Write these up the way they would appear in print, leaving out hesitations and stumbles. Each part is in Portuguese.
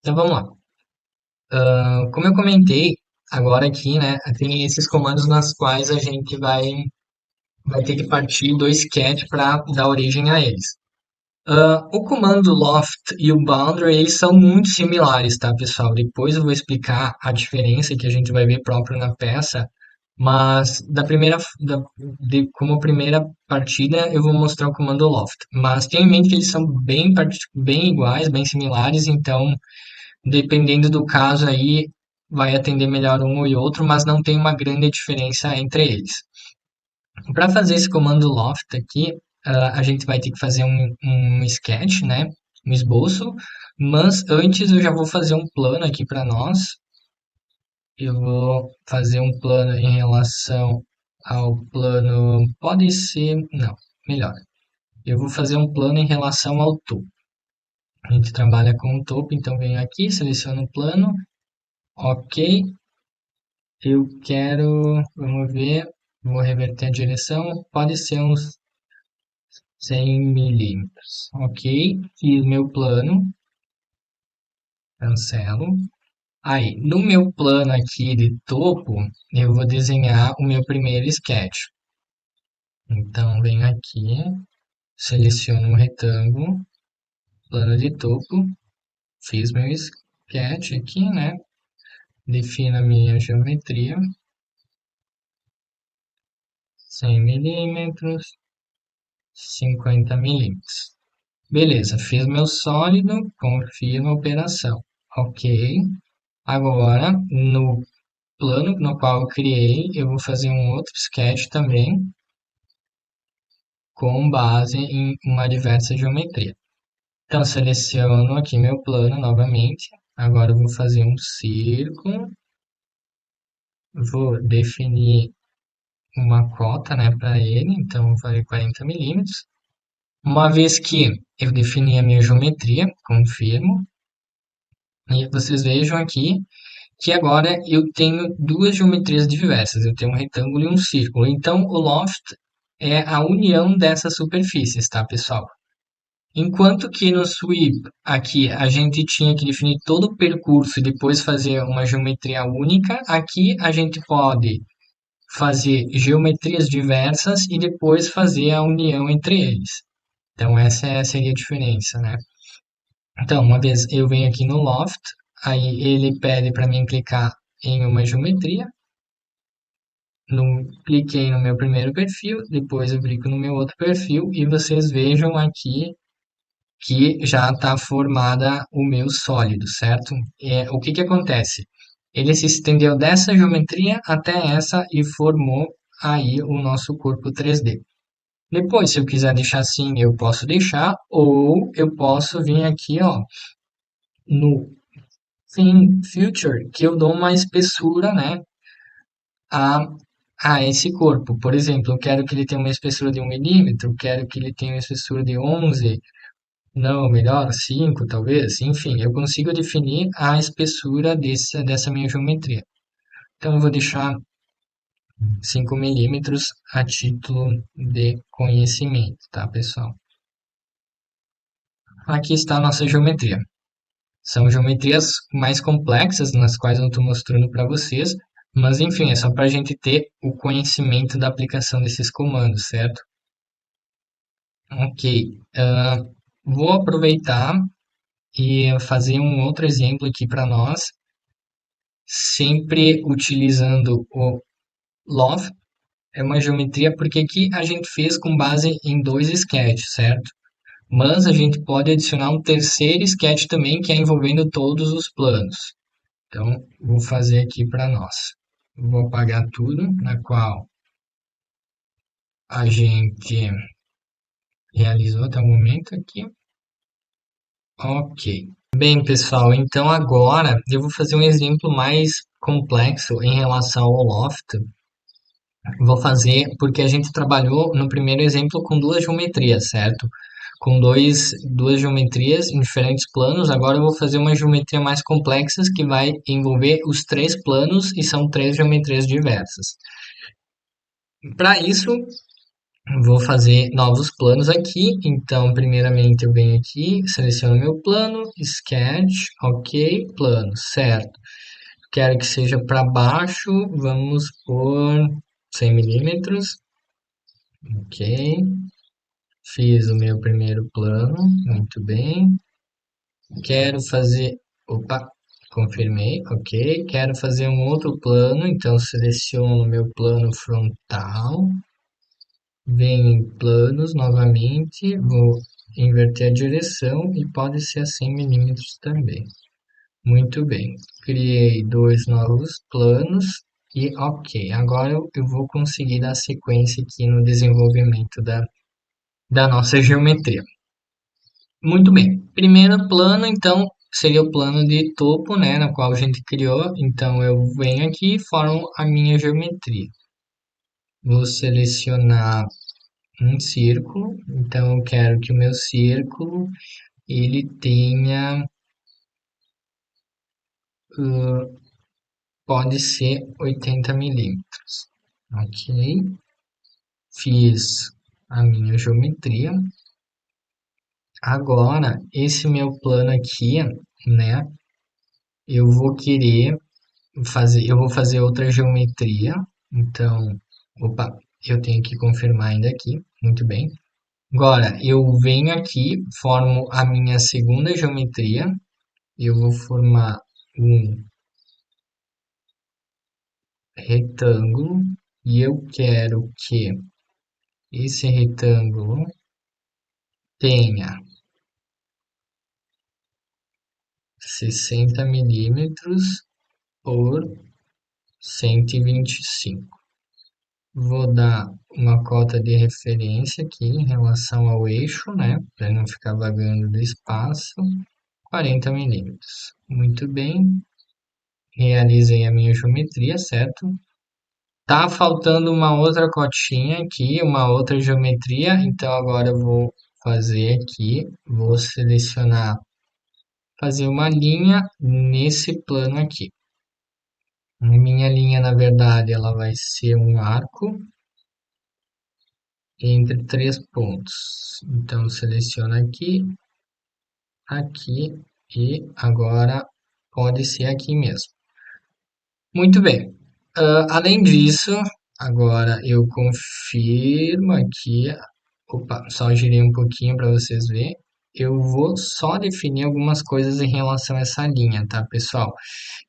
Então vamos lá. Como eu comentei agora aqui, né, tem esses comandos nas quais a gente vai ter que partir do sketch para dar origem a eles. O comando loft e o boundary, eles são muito similares, tá, pessoal? Depois eu vou explicar a diferença que a gente vai ver próprio na peça, mas como primeira partida eu vou mostrar o comando loft. Mas tenha em mente que eles são bem iguais, bem similares, então dependendo do caso aí, vai atender melhor um ou outro, mas não tem uma grande diferença entre eles. Para fazer esse comando loft aqui, a gente vai ter que fazer um sketch, né? Um esboço, mas antes eu já vou fazer um plano aqui para nós. Eu vou fazer um plano em relação ao plano. Pode ser. Não, melhor. Eu vou fazer um plano em relação ao topo. A gente trabalha com o topo, então venho aqui, seleciono o plano, ok. Eu quero, vamos ver, vou reverter a direção, pode ser uns 100 milímetros, ok? Fiz meu plano, cancelo. Aí, no meu plano aqui de topo, eu vou desenhar o meu primeiro sketch. Então, venho aqui, seleciono um retângulo, plano de topo, fiz meu sketch aqui, né? Defino a minha geometria, 100 milímetros, 50 milímetros. Beleza, fiz meu sólido, confirmo a operação. Ok. Agora, no plano no qual eu criei, eu vou fazer um outro sketch também, com base em uma diversa geometria. Então, seleciono aqui meu plano novamente. Agora eu vou fazer um círculo. Vou definir uma cota, né, para ele. Então, vou fazer 40 milímetros. Uma vez que eu defini a minha geometria, confirmo. E vocês vejam aqui que agora eu tenho duas geometrias diversas, eu tenho um retângulo e um círculo. Então, o loft é a união dessas superfícies, tá, pessoal? Enquanto que no sweep, aqui, a gente tinha que definir todo o percurso e depois fazer uma geometria única, aqui a gente pode fazer geometrias diversas e depois fazer a união entre eles. Então, seria a diferença, né? Então, uma vez eu venho aqui no Loft, aí ele pede para mim clicar em uma geometria. Cliquei no meu primeiro perfil, depois eu clico no meu outro perfil e vocês vejam aqui que já está formada o meu sólido, certo? O que que acontece? Ele se estendeu dessa geometria até essa e formou aí o nosso corpo 3D. Depois, se eu quiser deixar assim, eu posso deixar, ou eu posso vir aqui, ó, no Future, que eu dou uma espessura, né, a, a esse corpo. Por exemplo, eu quero que ele tenha uma espessura de 1 milímetro, quero que ele tenha uma espessura de 11, não, melhor 5 talvez, enfim, eu consigo definir a espessura dessa minha geometria. Então, eu vou deixar 5 milímetros a título de conhecimento, tá, pessoal? Aqui está a nossa geometria. São geometrias mais complexas, nas quais eu estou mostrando para vocês, mas enfim, é só para a gente ter o conhecimento da aplicação desses comandos, certo? Ok, vou aproveitar e fazer um outro exemplo aqui para nós, sempre utilizando o loft, é uma geometria porque aqui a gente fez com base em dois sketches, certo? Mas a gente pode adicionar um terceiro sketch também, que é envolvendo todos os planos. Então, vou fazer aqui para nós. Vou apagar tudo, na qual a gente realizou até o momento aqui. Ok. Bem, pessoal, então agora eu vou fazer um exemplo mais complexo em relação ao loft. Vou fazer porque a gente trabalhou no primeiro exemplo com duas geometrias, certo? Com duas geometrias em diferentes planos. Agora eu vou fazer uma geometria mais complexa que vai envolver os três planos e são três geometrias diversas. Para isso, Vou fazer novos planos aqui. Então, primeiramente eu venho aqui, seleciono meu plano, Sketch, ok, plano, certo. Quero que seja para baixo, vamos por 100 milímetros, ok. Fiz o meu primeiro plano, muito bem. Quero fazer, opa, confirmei, ok. Quero fazer um outro plano, então seleciono meu plano frontal. Venho em planos novamente, vou inverter a direção e pode ser a 100 milímetros também. Muito bem, criei dois novos planos e ok, agora eu vou conseguir dar sequência aqui no desenvolvimento da nossa geometria. Muito bem, primeiro plano então seria o plano de topo, né, na qual a gente criou, então eu venho aqui e formo a minha geometria. Vou selecionar um círculo, então eu quero que o meu círculo ele tenha, uh, pode ser 80 milímetros, ok? Fiz a minha geometria. Agora, esse meu plano aqui, né? Eu vou querer eu vou fazer outra geometria. Então, opa, eu tenho que confirmar ainda aqui. Muito bem. Agora, eu venho aqui, formo a minha segunda geometria. Eu vou formar um retângulo e eu quero que esse retângulo tenha 60 milímetros por 125. Vou dar uma cota de referência aqui em relação ao eixo, né? Para não ficar vagando do espaço. 40 milímetros. Muito bem. Realizei a minha geometria, certo? Tá faltando uma outra cotinha aqui, uma outra geometria. Então agora eu vou fazer aqui, vou selecionar, fazer uma linha nesse plano aqui. A minha linha, na verdade, ela vai ser um arco entre três pontos. Então, seleciono aqui, aqui e agora pode ser aqui mesmo. Muito bem. Além disso, agora eu confirmo aqui. Opa, só girei um pouquinho para vocês verem. Eu vou só definir algumas coisas em relação a essa linha, tá, pessoal?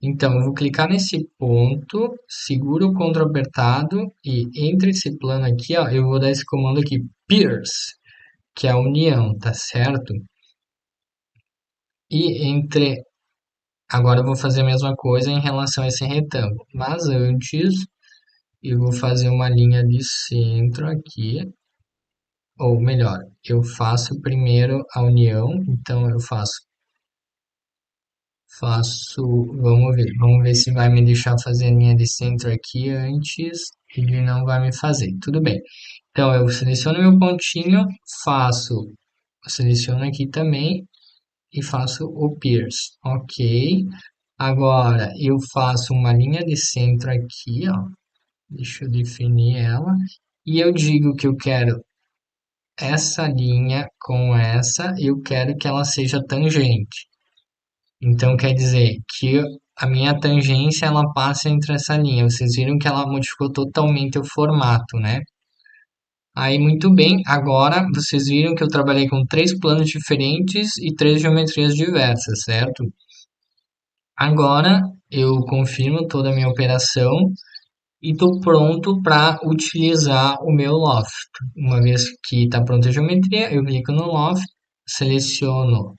Então, eu vou clicar nesse ponto, seguro o Ctrl apertado e entre esse plano aqui, ó, eu vou dar esse comando aqui, pierce, que é a união, tá certo? E entre, agora eu vou fazer a mesma coisa em relação a esse retângulo, mas antes eu vou fazer uma linha de centro aqui, ou melhor, eu faço primeiro a união, então eu faço, vamos ver se vai me deixar fazer a linha de centro aqui antes, ele não vai me fazer, tudo bem. Então eu seleciono meu pontinho, seleciono aqui também e faço o pierce, ok. Agora eu faço uma linha de centro aqui, ó, deixa eu definir ela, e eu digo que eu quero essa linha com essa, eu quero que ela seja tangente. Então quer dizer que a minha tangência ela passa entre essa linha. Vocês viram que ela modificou totalmente o formato, né? Aí muito bem, agora vocês viram que eu trabalhei com três planos diferentes e três geometrias diversas, certo? Agora eu confirmo toda a minha operação e estou pronto para utilizar o meu loft. Uma vez que está pronta a geometria, eu clico no loft, seleciono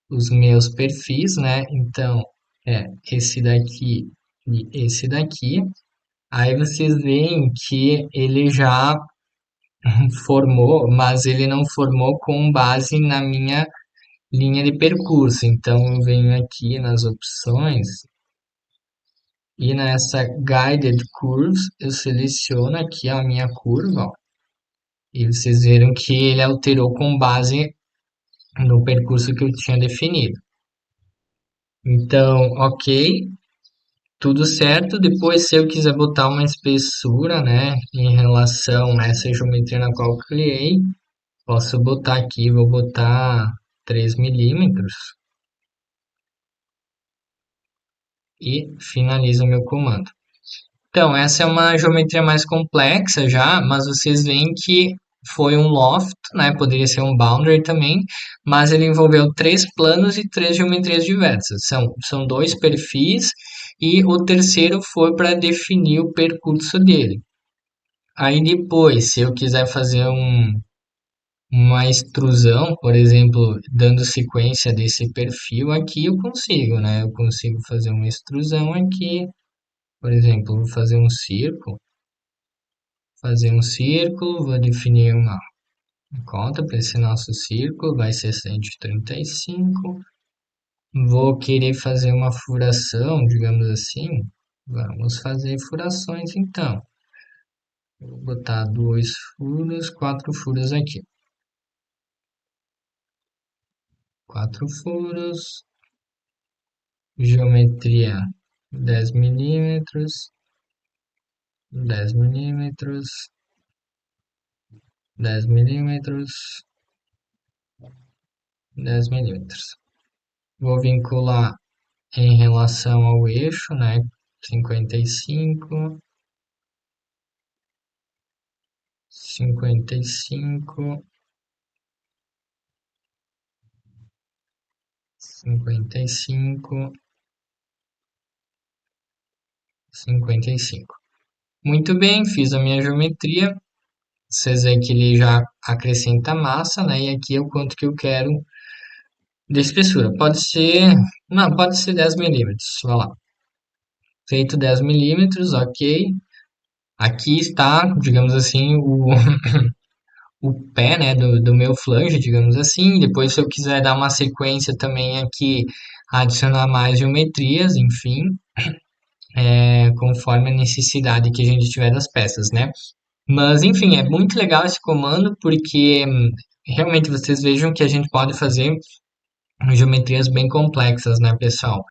os meus perfis, né? Então, é esse daqui e esse daqui. Aí vocês veem que ele já formou, mas ele não formou com base na minha linha de percurso. Então, eu venho aqui nas opções e nessa Guided Curves, eu seleciono aqui a minha curva, ó, e vocês viram que ele alterou com base no percurso que eu tinha definido. Então, ok, tudo certo. Depois, se eu quiser botar uma espessura, né, em relação a essa geometria na qual eu criei, posso botar aqui, vou botar 3 milímetros e finalizo meu comando. Então, essa é uma geometria mais complexa já, mas vocês veem que foi um loft, né? Poderia ser um boundary também, mas ele envolveu três planos e três geometrias diversas. São dois perfis e o terceiro foi para definir o percurso dele. Aí depois, se eu quiser fazer uma extrusão, por exemplo, dando sequência desse perfil aqui, eu consigo, né? Eu consigo fazer uma extrusão aqui, por exemplo, vou fazer um círculo, vou definir uma cota para esse nosso círculo, vai ser 135. Vou querer fazer uma furação, digamos assim. Vamos fazer furações então. Vou botar dois furos, quatro furos aqui. Quatro furos, geometria 10 milímetros, 10 milímetros, 10 milímetros, 10 milímetros. Vou vincular em relação ao eixo, né? 55, 55, 55, 55. Muito bem, fiz a minha geometria. Vocês veem que ele já acrescenta massa, né? E aqui é o quanto que eu quero de espessura. Pode ser, não, pode ser 10 milímetros. Vai lá. Feito 10 milímetros, ok. Aqui está, digamos assim, o pé, né, do meu flange, digamos assim. Depois, se eu quiser dar uma sequência também aqui, adicionar mais geometrias, enfim, conforme a necessidade que a gente tiver das peças, né? Mas, enfim, é muito legal esse comando porque realmente vocês vejam que a gente pode fazer geometrias bem complexas, né, pessoal?